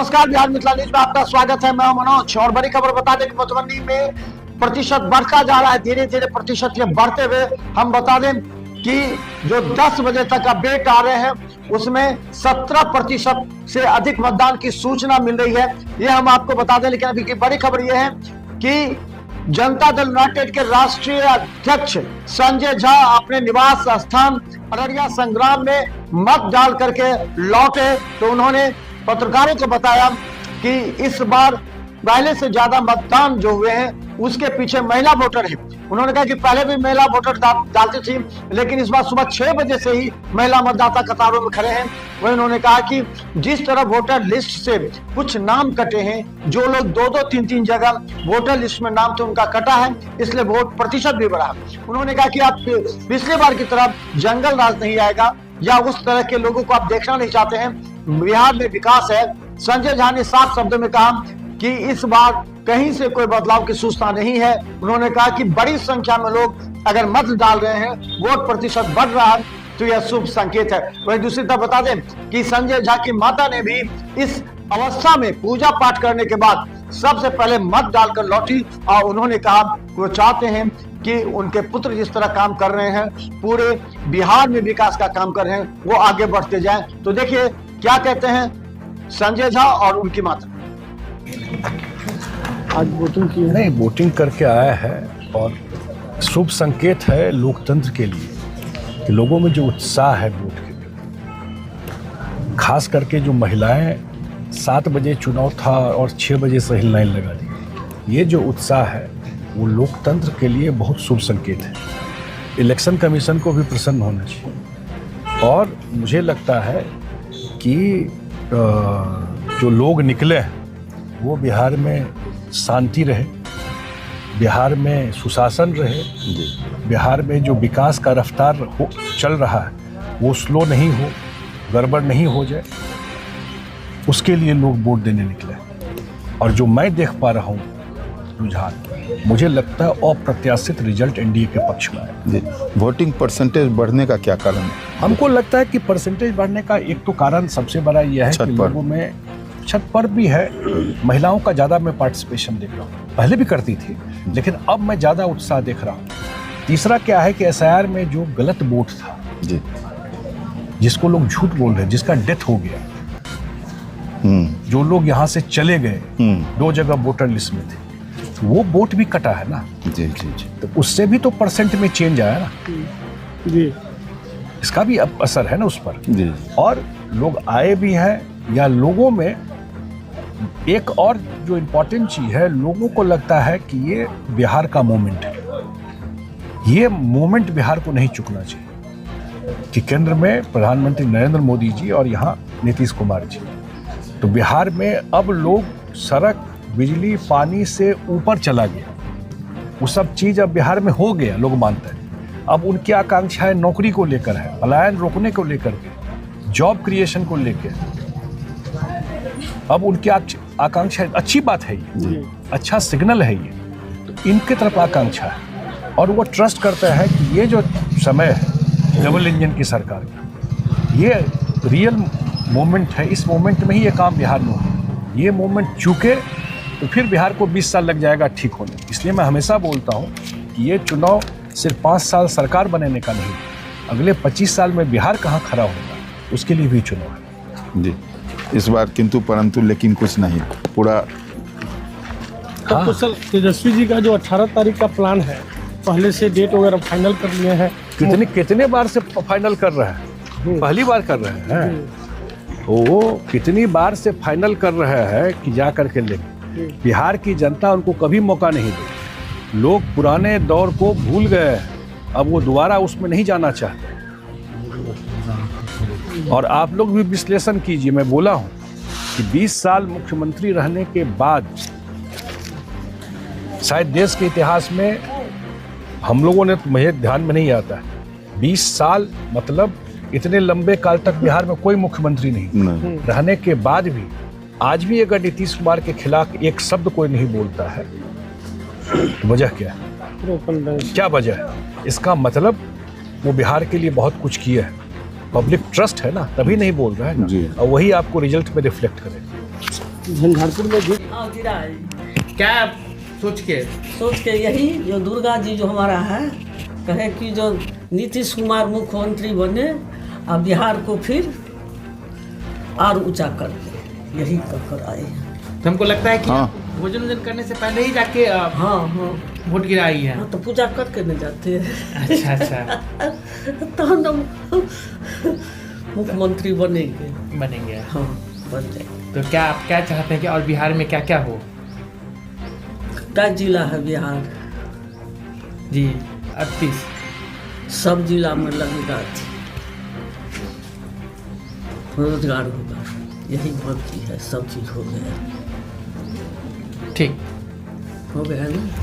नमस्कार, बिहार मिथिला न्यूज में आपका स्वागत है। मैं मनोज और बड़ी खबर बता दें कि मधुबनी में प्रतिशत बढ़ता जा रहा है। धीरे धीरे प्रतिशत ये बढ़ते हुए हम बता दें कि जो 10 बजे तक अपडेट आ रहे हैं उसमें 17% से अधिक मतदान की सूचना मिल रही है। ये हम आपको बता दें। लेकिन अभी की बड़ी खबर यह है कि जनता दल यूनाइटेड के राष्ट्रीय अध्यक्ष संजय झा अपने निवास स्थान अररिया संग्राम में मत डाल करके लौटे तो उन्होंने पत्रकारों को बताया कि इस बार पहले से ज्यादा मतदान जो हुए हैं उसके पीछे महिला वोटर है। उन्होंने कहा कि पहले भी महिला वोटर डालती थी, लेकिन इस बार सुबह 6 बजे से ही महिला मतदाता कतारों में खड़े हैं। वही उन्होंने कहा कि जिस तरह वोटर लिस्ट से कुछ नाम कटे हैं, जो लोग 2-2, 3-3 जगह वोटर लिस्ट में नाम थे उनका कटा है, इसलिए वोट प्रतिशत भी बढ़ा। उन्होंने कहा कि आप पिछली बार की तरह जंगल राज नहीं आएगा या उस तरह के लोगों को आप देखना नहीं चाहते हैं। बिहार में विकास है। संजय झा ने साफ शब्दों में कहा कि इस बार कहीं से कोई बदलाव की सूचना नहीं है। उन्होंने कहा कि बड़ी संख्या में लोग अगर मत डाल रहे हैं, वोट प्रतिशत बढ़ रहा है, तो यह शुभ संकेत है। वहीं दूसरी तरफ बता दें कि संजय झा की माता ने भी इस अवस्था में पूजा पाठ करने के बाद सबसे पहले मत डालकर लौटी और उन्होंने कहा वो चाहते हैं कि उनके पुत्र जिस तरह काम कर रहे हैं, पूरे बिहार में विकास का काम कर रहे हैं, वो आगे बढ़ते जाएं। तो देखिए क्या कहते हैं संजय झा और उनकी माता। आज वोटिंग की नहीं, वोटिंग करके आया है और शुभ संकेत है लोकतंत्र के लिए कि लोगों में जो उत्साह है वोट के लिए, खास करके जो महिलाएं 7 बजे चुनाव था और 6 बजे से ही लाइन लगा दी, ये जो उत्साह है वो लोकतंत्र के लिए बहुत शुभ संकेत है। इलेक्शन कमीशन को भी प्रसन्न होना चाहिए और मुझे लगता है कि जो लोग निकले हैं वो बिहार में शांति रहे, बिहार में सुशासन रहे, बिहार में जो विकास का रफ्तार चल रहा है वो स्लो नहीं हो, गड़बड़ नहीं हो जाए, उसके लिए लोग वोट देने निकले। और जो मैं देख पा रहा हूँ रुझान, मुझे लगता है अप्रत्याशित रिजल्ट एनडीए के पक्ष में है। वोटिंग परसेंटेज बढ़ने का क्या कारण है? हमको लगता है कि परसेंटेज बढ़ने का एक तो कारण सबसे बड़ा यह है कि लोगों में छत पर भी है, महिलाओं का ज़्यादा मैं पार्टिसिपेशन देख रहा हूँ। पहले भी करती थी लेकिन अब मैं ज़्यादा उत्साह देख रहा हूँ। तीसरा क्या है कि एसआईआर में जो गलत वोट था जी, जिसको लोग झूठ बोल रहे, जिसका डेथ हो गया, जो लोग यहाँ से चले गए, 2 जगह वोटर लिस्ट में थे, तो वो वोट भी कटा है ना जी जी जी, तो उससे भी तो परसेंट में चेंज आया ना जी, इसका भी अब असर है ना उस पर जी। और लोग आए भी हैं या लोगों में एक और जो इम्पोर्टेंट चीज़ है, लोगों को लगता है कि ये बिहार का मोमेंट है, ये मोमेंट बिहार को नहीं चुकना चाहिए कि केंद्र में प्रधानमंत्री नरेंद्र मोदी जी और यहाँ नीतीश कुमार जी, तो बिहार में अब लोग सड़क, बिजली, पानी से ऊपर चला गया, वो सब चीज़ अब बिहार में हो गया, लोग मानते हैं। अब उनकी आकांक्षाएं नौकरी को लेकर है, पलायन रोकने को लेकर के, जॉब क्रिएशन को लेकर, अब उनकी आकांक्षा, अच्छी बात है ये, अच्छा सिग्नल है ये, तो इनके तरफ आकांक्षा है और वो ट्रस्ट करता है कि ये जो समय है डबल इंजन की सरकार का, ये रियल मोमेंट है, इस मोमेंट में ही ये काम बिहार में हो। ये मोमेंट चूके तो फिर बिहार को 20 साल लग जाएगा ठीक होने। इसलिए मैं हमेशा बोलता हूँ कि ये चुनाव सिर्फ 5 साल सरकार बनाने का नहीं, अगले 25 साल में बिहार कहाँ खड़ा होगा उसके लिए भी चुनाव है जी। इस बार किंतु परंतु लेकिन कुछ नहीं पूरा। हाँ। तो सर तेजस्वी जी का जो 18 तारीख का प्लान है, पहले से डेट वगैरह फाइनल कर लिए हैं? कितने बार से फाइनल कर रहे हैं? पहली बार कर रहे हैं। वो कितनी बार से फाइनल कर रहे हैं कि जा करके ले। बिहार की जनता उनको कभी मौका नहीं दी। लोग पुराने दौर को भूल गए, अब वो दोबारा उसमें नहीं जाना चाहते। और आप लोग भी विश्लेषण कीजिए, मैं बोला हूं कि 20 साल मुख्यमंत्री रहने के बाद शायद देश के इतिहास में हम लोगों ने, मुझे ध्यान में नहीं आता है, 20 साल मतलब इतने लंबे काल तक बिहार में कोई मुख्यमंत्री नहीं रहने के बाद भी आज भी अगर नीतीश कुमार के खिलाफ एक शब्द कोई नहीं बोलता है तो वजह क्या है? क्या वजह है? इसका मतलब वो बिहार के लिए बहुत कुछ किया है, पब्लिक ट्रस्ट है ना, तभी नहीं बोल रहा है ना, और वही आपको रिजल्ट में रिफ्लेक्ट करेगा। झंझारपुर में भी हाँ गिरा है। क्या सोच के यही जो दुर्गा जी जो हमारा है कहे कि जो नीतीश कुमार मुख्यमंत्री बने और बिहार को फिर और ऊंचा कर दे, यही कर आए हैं। तो हमको लगता है कि हाँ। भोजन वोजन करने से पहले ही जाके हाँ हाँ वोट गिराई है। हाँ, तो पूजा करके नहीं जाते हैं। अच्छा अच्छा तो हम मुख्यमंत्री बनेंगे। बनेंगे। हाँ बन जाएंगे। तो क्या आप क्या चाहते हैं कि और बिहार में क्या क्या हो? क्या जिला है बिहार? जी 38 सब जिला में लगेगा रोजगार होगा, यही बहुत चीज है। सब चीज हो गया, ठीक हो गया ना।